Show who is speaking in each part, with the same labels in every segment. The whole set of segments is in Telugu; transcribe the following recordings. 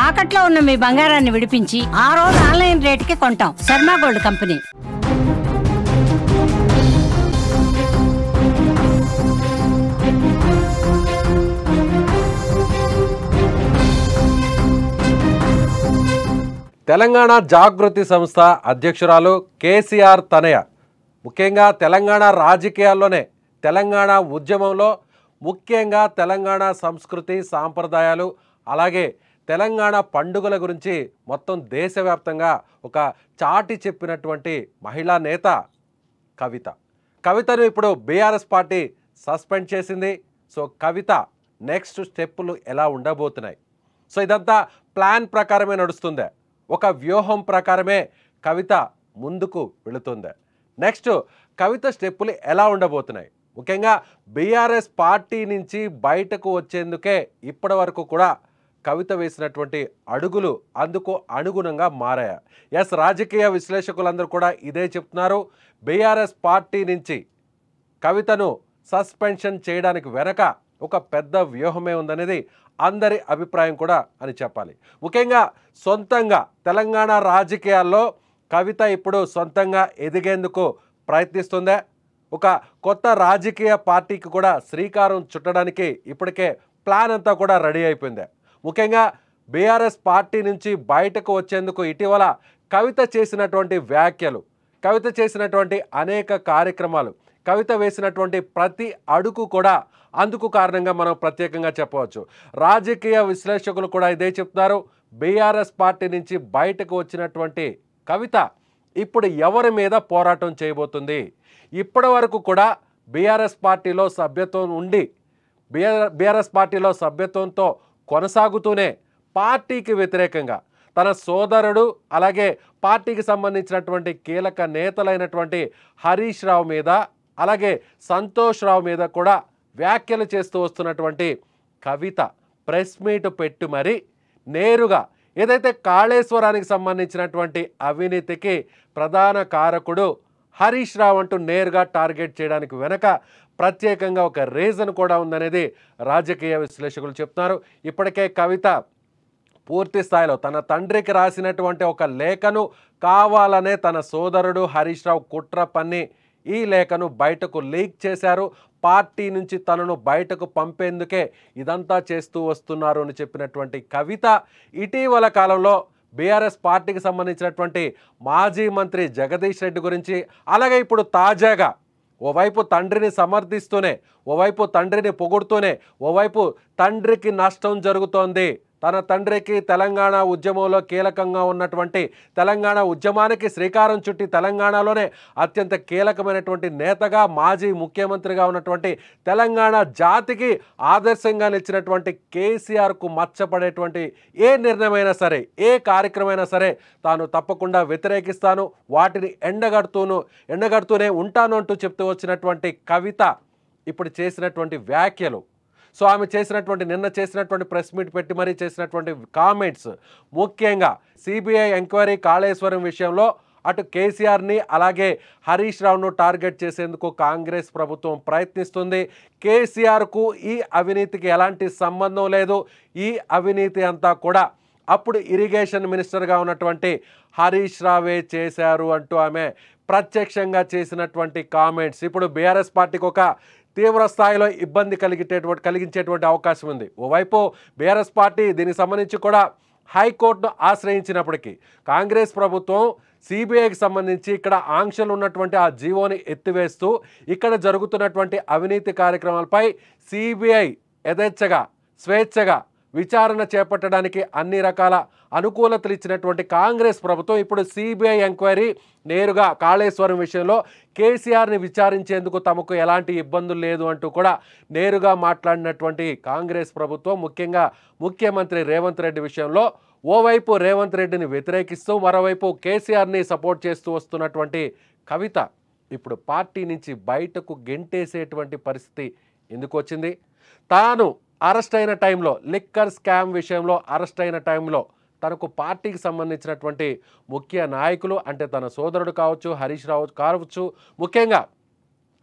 Speaker 1: తాకట్లో ఉన్న మీ బంగారాన్ని విడిపించి ఆ రోజు ఆన్లైన్ రేటుకి కొంటాం. Sharma gold company.
Speaker 2: తెలంగాణ జాగృతి సంస్థ అధ్యక్షురాలు కేసీఆర్ తనయ ముఖ్యంగా తెలంగాణ రాజకీయాల్లోనే తెలంగాణ ఉద్యమంలో ముఖ్యంగా తెలంగాణ సంస్కృతి సాంప్రదాయాలు అలాగే తెలంగాణ పండుగల గురించి మొత్తం దేశవ్యాప్తంగా ఒక చాటి చెప్పినటువంటి మహిళా నేత కవితను ఇప్పుడు బీఆర్ఎస్ పార్టీ సస్పెండ్ చేసింది. సో కవిత నెక్స్ట్ స్టెప్పులు ఎలా ఉండబోతున్నాయి? సో ఇదంతా ప్లాన్ ప్రకారమే నడుస్తుంది, ఒక వ్యూహం ప్రకారమే కవిత ముందుకు వెళుతుంది. నెక్స్ట్ కవిత స్టెప్పులు ఎలా ఉండబోతున్నాయి? ముఖ్యంగా బీఆర్ఎస్ పార్టీ నుంచి బయటకు వచ్చేందుకే ఇప్పటి వరకు కూడా కవిత వేసినటువంటి అడుగులు అందుకు అనుగుణంగా మారాయి. ఎస్, రాజకీయ విశ్లేషకులందరూ కూడా ఇదే చెప్తున్నారు. బీఆర్ఎస్ పార్టీ నుంచి కవితను సస్పెన్షన్ చేయడానికి వెనక ఒక పెద్ద వ్యూహమే ఉందనేది అందరి అభిప్రాయం కూడా అని చెప్పాలి. ముఖ్యంగా సొంతంగా తెలంగాణ రాజకీయాల్లో కవిత ఇప్పుడు సొంతంగా ఎదిగేందుకు ప్రయత్నిస్తుందే. ఒక కొత్త రాజకీయ పార్టీకి కూడా శ్రీకారం చుట్టడానికి ఇప్పటికే ప్లాన్ అంతా కూడా రెడీ అయిపోయింది. ముఖ్యంగా బీఆర్ఎస్ పార్టీ నుంచి బయటకు వచ్చేందుకు ఇటీవల కవిత చేసినటువంటి వ్యాఖ్యలు, కవిత చేసినటువంటి అనేక కార్యక్రమాలు, కవిత వేసినటువంటి ప్రతి అడుగు కూడా అందుకు కారణంగా మనం ప్రత్యేకంగా చెప్పవచ్చు. రాజకీయ విశ్లేషకులు కూడా ఇదే చెప్తున్నారు. బీఆర్ఎస్ పార్టీ నుంచి బయటకు వచ్చినటువంటి కవిత ఇప్పుడు ఎవరి మీద పోరాటం చేయబోతుంది? ఇప్పటి వరకు కూడా బీఆర్ఎస్ పార్టీలో సభ్యత్వం ఉండి బీఆర్ఎస్ పార్టీలో సభ్యత్వంతో కొనసాగుతూనే పార్టీకి వ్యతిరేకంగా తన సోదరుడు అలాగే పార్టీకి సంబంధించినటువంటి కీలక నేతలైనటువంటి హరీష్ రావు మీద అలాగే సంతోష్ రావు మీద కూడా వ్యాఖ్యలు చేస్తూ వస్తున్నటువంటి కవిత ప్రెస్ మీట్ పెట్టి మరి నేరుగా ఏదైతే కాళేశ్వరానికి సంబంధించినటువంటి అవినీతికి ప్రధాన కారకుడు హరీష్ రావు అంటూ నేరుగా టార్గెట్ చేయడానికి వెనక ప్రత్యేకంగా ఒక రీజన్ కూడా ఉందనేది రాజకీయ విశ్లేషకులు చెప్తున్నారు. ఇప్పటికే కవిత పూర్తి స్థాయిలో తన తండ్రికి రాసినటువంటి ఒక లేఖను కావాలనే తన సోదరుడు హరీష్ రావు కుట్ర పన్ని ఈ లేఖను బయటకు లీక్ చేశారు. పార్టీ నుంచి తనను బయటకు పంపేందుకే ఇదంతా చేస్తూ వస్తున్నారు అని చెప్పినటువంటి కవిత ఇటీవల కాలంలో బీఆర్ఎస్ పార్టీకి సంబంధించినటువంటి మాజీ మంత్రి జగదీష్ రెడ్డి గురించి అలాగే ఇప్పుడు తాజాగా ఓవైపు తండ్రిని సమర్థిస్తూనే ఓవైపు తండ్రిని పొగుడుతూనే ఓవైపు తండ్రికి నష్టం జరుగుతోంది, తన తండ్రికి తెలంగాణ ఉద్యమంలో కీలకంగా ఉన్నటువంటి తెలంగాణ ఉద్యమానికి శ్రీకారం చుట్టి తెలంగాణలోనే అత్యంత కీలకమైనటువంటి నేతగా మాజీ ముఖ్యమంత్రిగా ఉన్నటువంటి తెలంగాణ జాతికి ఆదర్శంగా నిలిచినటువంటి కేసీఆర్కు మచ్చపడేటువంటి ఏ నిర్ణయమైనా సరే ఏ కార్యక్రమైనా సరే తాను తప్పకుండా వ్యతిరేకిస్తాను, వాటిని ఎండగడుతూనే ఉంటాను అంటూ చెప్తూ వచ్చినటువంటి కవిత ఇప్పుడు చేసినటువంటి వ్యాఖ్యలు, సో ఆమె చేసినటువంటి నిన్న చేసినటువంటి ప్రెస్ మీట్ పెట్టి మరీ చేసినటువంటి కామెంట్స్, ముఖ్యంగా సిబిఐ ఎంక్వైరీ కాళేశ్వరం విషయంలో అటు కేసీఆర్ని అలాగే హరీష్ రావును టార్గెట్ చేసేందుకు కాంగ్రెస్ ప్రభుత్వం ప్రయత్నిస్తుంది. కేసీఆర్కు ఈ అవినీతికి ఎలాంటి సంబంధం లేదు, ఈ అవినీతి అంతా కూడా అప్పుడు ఇరిగేషన్ మినిస్టర్గా ఉన్నటువంటి హరీష్ రావే చేశారు అంటూ ఆమె ప్రత్యక్షంగా చేసినటువంటి కామెంట్స్ ఇప్పుడు బీఆర్ఎస్ పార్టీకి ఒక తీవ్ర స్థాయిలో ఇబ్బంది కలిగించేటువంటి అవకాశం ఉంది. ఓవైపు బీఆర్ఎస్ పార్టీ దీనికి సంబంధించి కూడా హైకోర్టును ఆశ్రయించినప్పటికీ కాంగ్రెస్ ప్రభుత్వం సిబిఐకి సంబంధించి ఇక్కడ ఆంక్షలు ఉన్నటువంటి ఆ జీవోని ఎత్తివేస్తూ ఇక్కడ జరుగుతున్నటువంటి అవినీతి కార్యక్రమాలపై సిబిఐ యథేచ్ఛగా స్వేచ్ఛగా విచారణ చేపట్టడానికి అన్ని రకాల అనుకూలతలు ఇచ్చినటువంటి కాంగ్రెస్ ప్రభుత్వం ఇప్పుడు సిబిఐ ఎంక్వైరీ నేరుగా కాళేశ్వరం విషయంలో కేసీఆర్ని విచారించేందుకు తమకు ఎలాంటి ఇబ్బందులు లేదు అంటూ కూడా నేరుగా మాట్లాడినటువంటి కాంగ్రెస్ ప్రభుత్వం ముఖ్యంగా ముఖ్యమంత్రి రేవంత్ రెడ్డి విషయంలో ఓవైపు రేవంత్ రెడ్డిని వ్యతిరేకిస్తూ మరోవైపు కేసీఆర్ని సపోర్ట్ చేస్తూ వస్తున్నటువంటి కవిత ఇప్పుడు పార్టీ నుంచి బయటకు గెంటేసేటువంటి పరిస్థితి ఎందుకు వచ్చింది? తాను అరెస్ట్ అయిన టైంలో లిక్కర్ స్కామ్ విషయంలో అరెస్ట్ అయిన టైంలో తనకు పార్టీకి సంబంధించినటువంటి ముఖ్య నాయకులు అంటే తన సోదరుడు కావచ్చు, హరీష్ రావు కావచ్చు, ముఖ్యంగా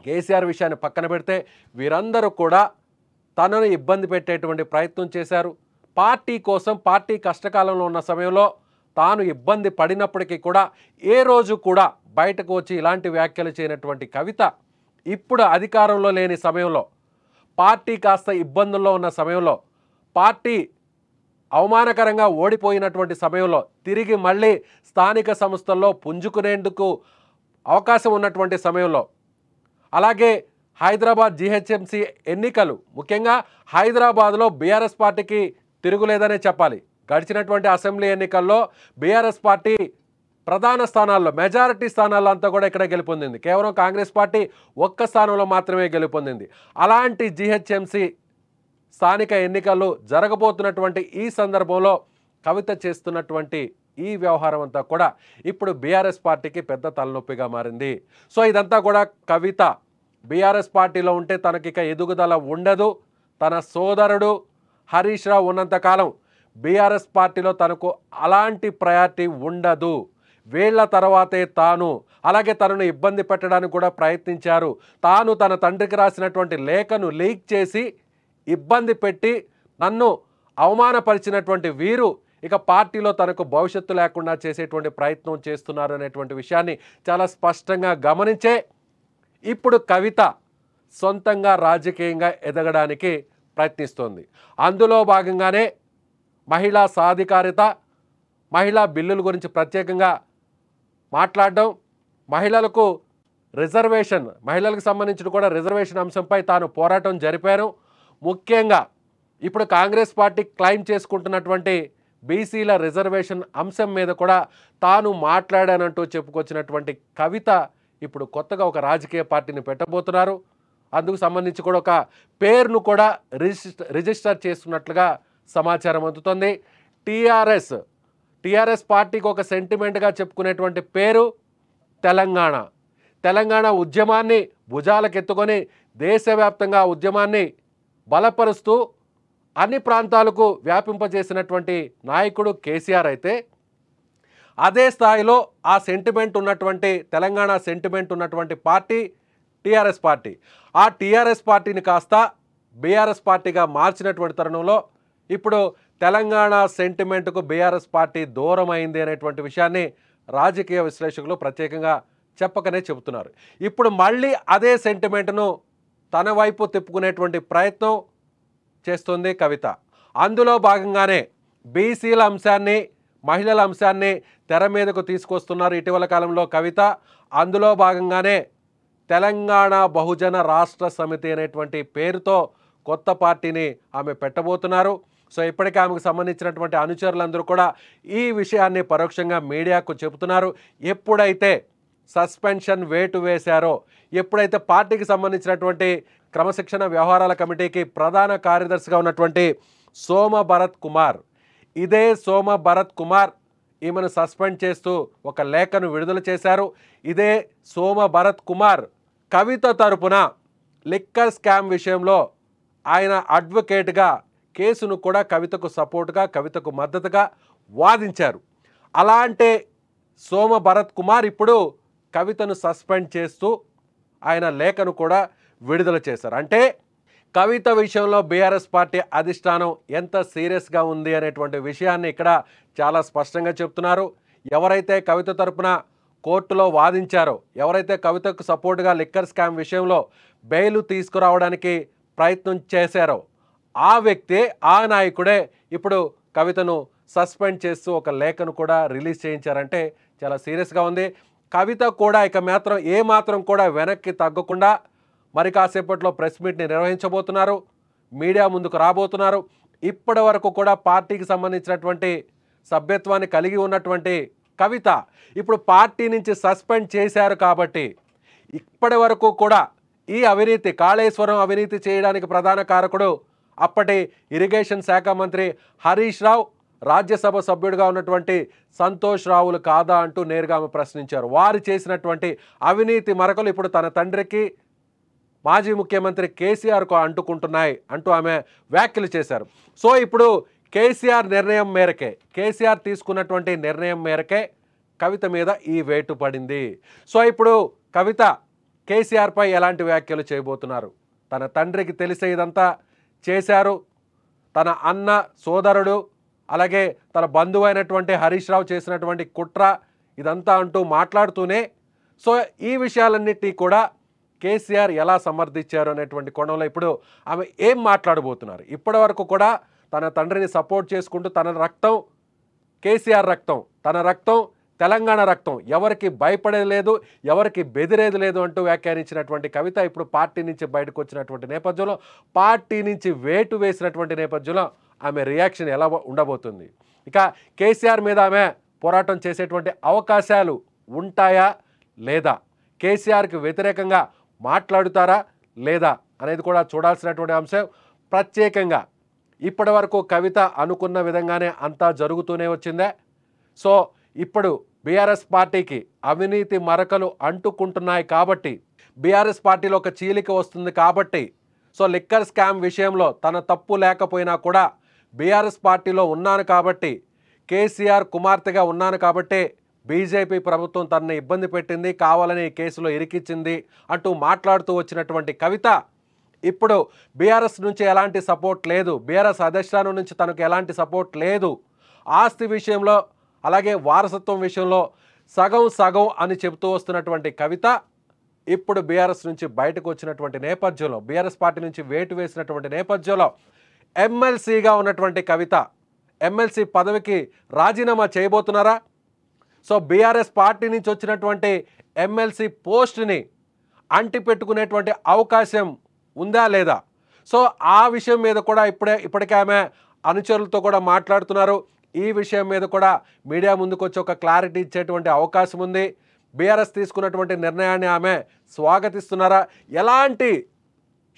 Speaker 2: కేసీఆర్ విషయాన్ని పక్కన పెడితే వీరందరూ కూడా తనను ఇబ్బంది పెట్టేటువంటి ప్రయత్నం చేశారు. పార్టీ కోసం పార్టీ కష్టకాలంలో ఉన్న సమయంలో తాను ఇబ్బంది పడినప్పటికీ కూడా ఏ రోజు కూడా బయటకు వచ్చి ఇలాంటి వ్యాఖ్యలు చేయనటువంటి కవిత ఇప్పుడు అధికారంలో లేని సమయంలో, పార్టీ కాస్త ఇబ్బందుల్లో ఉన్న సమయంలో, పార్టీ అవమానకరంగా ఓడిపోయినటువంటి సమయంలో తిరిగి మళ్ళీ స్థానిక సంస్థల్లో పుంజుకునేందుకు అవకాశం ఉన్నటువంటి సమయంలో, అలాగే హైదరాబాద్ జీహెచ్ఎంసీ ఎన్నికలు, ముఖ్యంగా హైదరాబాద్లో బీఆర్ఎస్ పార్టీకి తిరుగులేదనే చెప్పాలి. గడిచినటువంటి అసెంబ్లీ ఎన్నికల్లో బీఆర్ఎస్ పార్టీ ప్రధాన స్థానాల్లో, మెజారిటీ స్థానాల్లో అంతా కూడా ఇక్కడ గెలుపొందింది. కేవలం కాంగ్రెస్ పార్టీ ఒక్క స్థానంలో మాత్రమే గెలుపొందింది. అలాంటి జీహెచ్ఎంసీ స్థానిక ఎన్నికలు జరగబోతున్నటువంటి ఈ సందర్భంలో కవిత చేస్తున్నటువంటి ఈ వ్యవహారం అంతా కూడా ఇప్పుడు బీఆర్ఎస్ పార్టీకి పెద్ద తలనొప్పిగా మారింది. సో ఇదంతా కూడా కవిత బీఆర్ఎస్ పార్టీలో ఉంటే తనకిక ఎదుగుదల ఉండదు, తన సోదరుడు హరీష్ రావు ఉన్నంతకాలం బీఆర్ఎస్ పార్టీలో తనకు అలాంటి ప్రయారిటీ ఉండదు, వీళ్ల తర్వాతే తాను, అలాగే తనను ఇబ్బంది పెట్టడానికి కూడా ప్రయత్నించారు, తాను తన తండ్రికి రాసినటువంటి లేఖను లీక్ చేసి ఇబ్బంది పెట్టి నన్ను అవమానపరిచినటువంటి వీరు ఇక పార్టీలో తనకు భవిష్యత్తు లేకుండా చేసేటువంటి ప్రయత్నం చేస్తున్నారు అనేటువంటి విషయాన్ని చాలా స్పష్టంగా గమనించే ఇప్పుడు కవిత సొంతంగా రాజకీయంగా ఎదగడానికి ప్రయత్నిస్తోంది. అందులో భాగంగానే మహిళా సాధికారిత, మహిళా బిల్లుల గురించి ప్రత్యేకంగా మాట్లాడడం, మహిళలకు రిజర్వేషన్, మహిళలకు సంబంధించిన కూడా రిజర్వేషన్ అంశంపై తాను పోరాటం జరిపాను. ముఖ్యంగా ఇప్పుడు కాంగ్రెస్ పార్టీ క్లెయిమ్ చేసుకుంటున్నటువంటి బీసీల రిజర్వేషన్ అంశం మీద కూడా తాను మాట్లాడానంటూ చెప్పుకొచ్చినటువంటి కవిత ఇప్పుడు కొత్తగా ఒక రాజకీయ పార్టీని పెట్టబోతున్నారు. అందుకు సంబంధించి కూడా ఒక పేరును కూడా రిజిస్టర్ చేస్తున్నట్లుగా సమాచారం అందుతుంది. టీఆర్ఎస్ పార్టీకి ఒక సెంటిమెంట్గా చెప్పుకునేటువంటి పేరు తెలంగాణ. తెలంగాణ ఉద్యమాన్ని భుజాలకెత్తుకొని దేశవ్యాప్తంగా ఉద్యమాన్ని బలపరుస్తూ అన్ని ప్రాంతాలకు వ్యాపింపజేసినటువంటి నాయకుడు కేసీఆర్ అయితే, అదే స్థాయిలో ఆ సెంటిమెంట్ ఉన్నటువంటి తెలంగాణ సెంటిమెంట్ ఉన్నటువంటి పార్టీ టీఆర్ఎస్ పార్టీ. ఆ టీఆర్ఎస్ పార్టీని కాస్త బీఆర్ఎస్ పార్టీగా మార్చినటువంటి తరుణంలో ఇప్పుడు తెలంగాణ సెంటిమెంట్కు బీఆర్ఎస్ పార్టీ దూరం అయింది అనేటువంటి విషయాన్ని రాజకీయ విశ్లేషకులు ప్రత్యేకంగా చెప్పకనే చెబుతున్నారు. ఇప్పుడు మళ్ళీ అదే సెంటిమెంట్ను తన వైపు తిప్పుకునేటువంటి ప్రయత్నం చేస్తుంది కవిత. అందులో భాగంగానే బీసీల అంశాన్ని, మహిళల అంశాన్ని తెర మీదకు తీసుకొస్తున్నారు ఇటీవల కాలంలో కవిత. అందులో భాగంగానే తెలంగాణ బహుజన రాష్ట్ర సమితి అనేటువంటి పేరుతో కొత్త పార్టీని ఆమె పెట్టబోతున్నారు. సో ఇప్పటికే ఆమెకు సంబంధించినటువంటి అనుచరులందరూ కూడా ఈ విషయాన్ని పరోక్షంగా మీడియాకు చెబుతున్నారు. ఎప్పుడైతే సస్పెన్షన్ వేటు వేశారో, ఎప్పుడైతే పార్టీకి సంబంధించినటువంటి క్రమశిక్షణ వ్యవహారాల కమిటీకి ప్రధాన కార్యదర్శిగా ఉన్నటువంటి సోమ భరత్ కుమార్, ఇదే సోమ భరత్ కుమార్ ఈమెను సస్పెండ్ చేస్తూ ఒక లేఖను విడుదల చేశారు. ఇదే సోమ భరత్ కుమార్ కవిత తరపున లిక్కర్ స్కామ్ విషయంలో ఆయన అడ్వకేట్గా కేసును కూడా కవితకు సపోర్ట్గా, కవితకు మద్దతుగా వాదించారు. అలాంటి సోమ భరత్ కుమార్ ఇప్పుడు కవితను సస్పెండ్ చేస్తూ ఆయన లేఖను కూడా విడుదల చేశారు. అంటే కవిత విషయంలో బీఆర్ఎస్ పార్టీ అధిష్టానం ఎంత సీరియస్గా ఉంది అనేటువంటి విషయాన్ని ఇక్కడ చాలా స్పష్టంగా చెప్తున్నారు. ఎవరైతే కవిత తరపున కోర్టులో వాదించారో, ఎవరైతే కవితకు సపోర్టుగా లిక్కర్ స్కామ్ విషయంలో బెయిల్ తీసుకురావడానికి ప్రయత్నం చేశారో, ఆ వ్యక్తే, ఆ నాయకుడే ఇప్పుడు కవితను సస్పెండ్ చేస్తూ ఒక లేఖను కూడా రిలీజ్ చేయించారంటే చాలా సీరియస్గా ఉంది. కవిత కూడా ఇక ఏమాత్రం కూడా వెనక్కి తగ్గకుండా మరి కాసేపట్లో ప్రెస్ మీట్ని నిర్వహించబోతున్నారు, మీడియా ముందుకు రాబోతున్నారు. ఇప్పటి వరకు కూడా పార్టీకి సంబంధించినటువంటి సభ్యత్వాన్ని కలిగి ఉన్నటువంటి కవిత ఇప్పుడు పార్టీ నుంచి సస్పెండ్ చేశారు కాబట్టి ఇప్పటి వరకు కూడా ఈ అవినీతి, కాళేశ్వరం అవినీతి చేయడానికి ప్రధాన కారకుడు అప్పటి ఇరిగేషన్ శాఖ మంత్రి హరీష్ రావు, రాజ్యసభ సభ్యుడిగా ఉన్నటువంటి సంతోష్ రావులు కాదా అంటూ నేరుగా ఆమె ప్రశ్నించారు. వారు చేసినటువంటి అవినీతి మరకలు ఇప్పుడు తన తండ్రికి, మాజీ ముఖ్యమంత్రి కేసీఆర్కు అంటుకుంటున్నాయి అంటూ ఆమె వ్యాఖ్యలు చేశారు. సో ఇప్పుడు కేసీఆర్ తీసుకున్నటువంటి నిర్ణయం మేరకే కవిత మీద ఈ వేటు పడింది. సో ఇప్పుడు కవిత కేసీఆర్పై ఎలాంటి వ్యాఖ్యలు చేయబోతున్నారు? తన తండ్రికి తెలిసే ఇదంతా చేశారు, తన అన్న సోదరుడు అలాగే తన బంధువు అయినటువంటి హరీష్ రావు చేసినటువంటి కుట్ర ఇదంతా అంటూ మాట్లాడుతూనే సో ఈ విషయాలన్నిటినీ కూడా కేసీఆర్ ఎలా సమర్థించారు అనేటువంటి కోణంలో ఇప్పుడు ఆమె ఏం మాట్లాడబోతున్నారు. ఇప్పటి వరకు కూడా తన తండ్రిని సపోర్ట్ చేసుకుంటూ తన రక్తం కేసీఆర్ రక్తం, తన రక్తం తెలంగాణ రక్తం, ఎవరికి భయపడేది లేదు, ఎవరికి బెదిరేది లేదు అంటూ వ్యాఖ్యానించినటువంటి కవిత ఇప్పుడు పార్టీ నుంచి బయటకు వచ్చినటువంటి నేపథ్యంలో, పార్టీ నుంచి వేటు వేసినటువంటి నేపథ్యంలో ఆమె రియాక్షన్ ఎలా ఉండబోతుంది. ఇక కేసీఆర్ మీద ఆమె పోరాటం చేసేటువంటి అవకాశాలు ఉంటాయా లేదా, కేసీఆర్కి వ్యతిరేకంగా మాట్లాడుతారా లేదా అనేది కూడా చూడాల్సినటువంటి అంశం. ప్రత్యేకంగా ఇప్పటి వరకు కవిత అనుకున్న విధంగానే అంతా జరుగుతూనే వచ్చిందే. సో ఇప్పుడు బీఆర్ఎస్ పార్టీకి అవినీతి మరకలు అంటుకుంటున్నాయి కాబట్టి, బీఆర్ఎస్ పార్టీలో ఒక చీలిక వస్తుంది కాబట్టి, సో లిక్కర్ స్కామ్ విషయంలో తన తప్పు లేకపోయినా కూడా బీఆర్ఎస్ పార్టీలో ఉన్నాను కాబట్టి, కేసీఆర్ కుమార్తెగా ఉన్నాను కాబట్టి బీజేపీ ప్రభుత్వం తనని ఇబ్బంది పెట్టింది, కావాలని కేసులో ఇరికిచ్చింది అంటూ మాట్లాడుతూ వచ్చినటువంటి కవిత ఇప్పుడు బీఆర్ఎస్ నుంచి ఎలాంటి సపోర్ట్ లేదు, బీఆర్ఎస్ అధిష్టానం నుంచి తనకు ఎలాంటి సపోర్ట్ లేదు, ఆస్తి విషయంలో అలాగే వారసత్వం విషయంలో సగం సగం అని చెబుతూ వస్తున్నటువంటి కవిత ఇప్పుడు బీఆర్ఎస్ నుంచి బయటకు వచ్చినటువంటి నేపథ్యంలో, బీఆర్ఎస్ పార్టీ నుంచి వేటు వేసినటువంటి నేపథ్యంలో ఎమ్మెల్సీగా ఉన్నటువంటి కవిత ఎమ్మెల్సీ పదవికి రాజీనామా చేయబోతున్నారా? సో బీఆర్ఎస్ పార్టీ నుంచి వచ్చినటువంటి ఎమ్మెల్సీ పోస్ట్ని అంటిపెట్టుకునేటువంటి అవకాశం ఉందా లేదా? సో ఆ విషయం మీద కూడా ఇప్పటికే ఆమె అనుచరులతో కూడా మాట్లాడుతున్నారు. ఈ విషయం మీద కూడా మీడియా ముందుకు వచ్చి ఒక క్లారిటీ ఇచ్చేటువంటి అవకాశం ఉంది. బీఆర్ఎస్ తీసుకున్నటువంటి నిర్ణయాన్ని ఆమె స్వాగతిస్తున్నారా? ఎలాంటి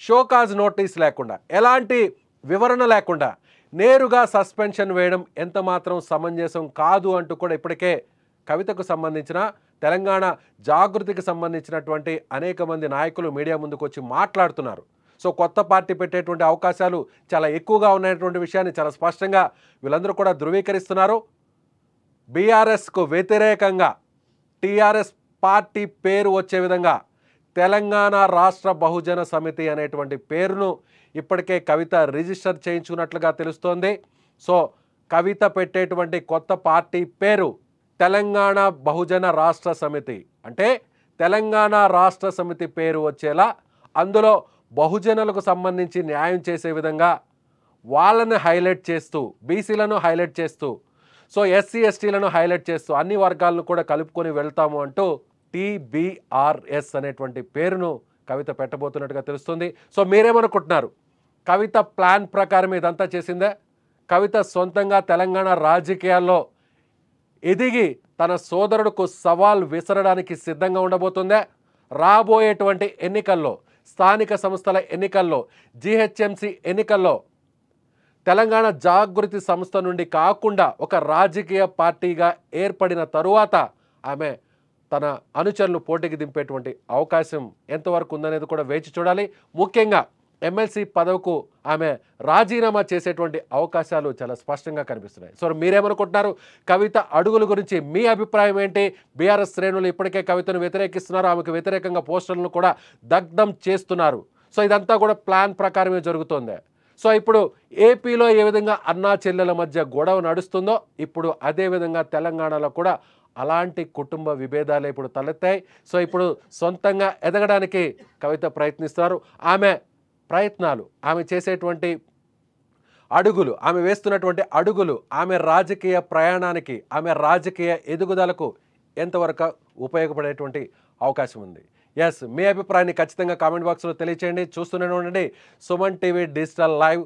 Speaker 2: షోకాజ్ నోటీస్ లేకుండా, ఎలాంటి వివరణ లేకుండా నేరుగా సస్పెన్షన్ వేయడం ఎంత మాత్రం సమంజసం కాదు అంటూ కూడా ఇప్పటికే కవితకు సంబంధించిన తెలంగాణ జాగృతికి సంబంధించినటువంటి అనేక మంది నాయకులు మీడియా ముందుకు వచ్చి మాట్లాడుతున్నారు. సో కొత్త పార్టీ పెట్టేటువంటి అవకాశాలు చాలా ఎక్కువగా ఉన్నటువంటి విషయాన్ని చాలా స్పష్టంగా వీళ్ళందరూ కూడా ధృవీకరిస్తున్నారు. బీఆర్ఎస్కు వ్యతిరేకంగా టీఆర్ఎస్ పార్టీ పేరు వచ్చే విధంగా తెలంగాణ రాష్ట్ర బహుజన సమితి అనేటువంటి పేరును ఇప్పటికే కవిత రిజిస్టర్ చేయించుకున్నట్లుగా తెలుస్తోంది. సో కవిత పెట్టేటువంటి కొత్త పార్టీ పేరు తెలంగాణ బహుజన రాష్ట్ర సమితి. అంటే తెలంగాణ రాష్ట్ర సమితి పేరు వచ్చేలా, అందులో బహుజనులకు సంబంధించి న్యాయం చేసే విధంగా వాళ్ళని హైలైట్ చేస్తూ, బీసీలను హైలైట్ చేస్తూ, సో ఎస్సీ ఎస్టీలను హైలైట్ చేస్తూ అన్ని వర్గాలను కూడా కలుపుకొని వెళ్తాము అంటూ TBRS అనేటువంటి పేరును కవిత పెట్టబోతున్నట్టుగా తెలుస్తుంది. సో మీరేమనుకుంటున్నారు? కవిత ప్లాన్ ప్రకారం ఇదంతా చేసిందే? కవిత సొంతంగా తెలంగాణ రాజకీయాల్లో ఎదిగి తన సోదరుడుకు సవాల్ విసరడానికి సిద్ధంగా ఉండబోతుందే? రాబోయేటువంటి ఎన్నికల్లో, స్థానిక సంస్థల ఎన్నికల్లో, GHMC ఎన్నికల్లో తెలంగాణ జాగృతి సంస్థ నుండి కాకుండా ఒక రాజకీయ పార్టీగా ఏర్పడిన తరువాత ఆమె తన అనుచరులు పోటీకి దింపేటువంటి అవకాశం ఎంతవరకు ఉందనేది కూడా వేచి చూడాలి. ముఖ్యంగా ఎమ్మెల్సీ పదవికు ఆమె రాజీనామా చేసేటువంటి అవకాశాలు చాలా స్పష్టంగా కనిపిస్తున్నాయి. సో మీరేమనుకుంటున్నారు? కవిత అడుగుల గురించి మీ అభిప్రాయం ఏంటి? బీఆర్ఎస్ శ్రేణులు ఇప్పటికే కవితను వ్యతిరేకిస్తున్నారు, ఆమెకు వ్యతిరేకంగా పోస్టర్లను కూడా దగ్ధం చేస్తున్నారు. సో ఇదంతా కూడా ప్లాన్ ప్రకారమే జరుగుతోంది. సో ఇప్పుడు ఏపీలో ఏ విధంగా అన్నా చెల్లెల మధ్య గొడవ నడుస్తుందో ఇప్పుడు అదేవిధంగా తెలంగాణలో కూడా అలాంటి కుటుంబ విభేదాలే ఇప్పుడు తలెత్తాయి. సో ఇప్పుడు సొంతంగా ఎదగడానికి కవిత ప్రయత్నిస్తున్నారు. ఆమె ప్రయత్నాలు, ఆమె చేసేటువంటి అడుగులు, ఆమె వేస్తున్నటువంటి అడుగులు ఆమె రాజకీయ ప్రయాణానికి, ఆమె రాజకీయ ఎదుగుదలకు ఎంతవరకు ఉపయోగపడేటువంటి అవకాశం ఉంది? ఎస్, మీ అభిప్రాయాన్ని ఖచ్చితంగా కామెంట్ బాక్స్లో తెలియచేయండి. చూస్తూనే ఉండండి సుమన్ టీవీ డిజిటల్ లైవ్.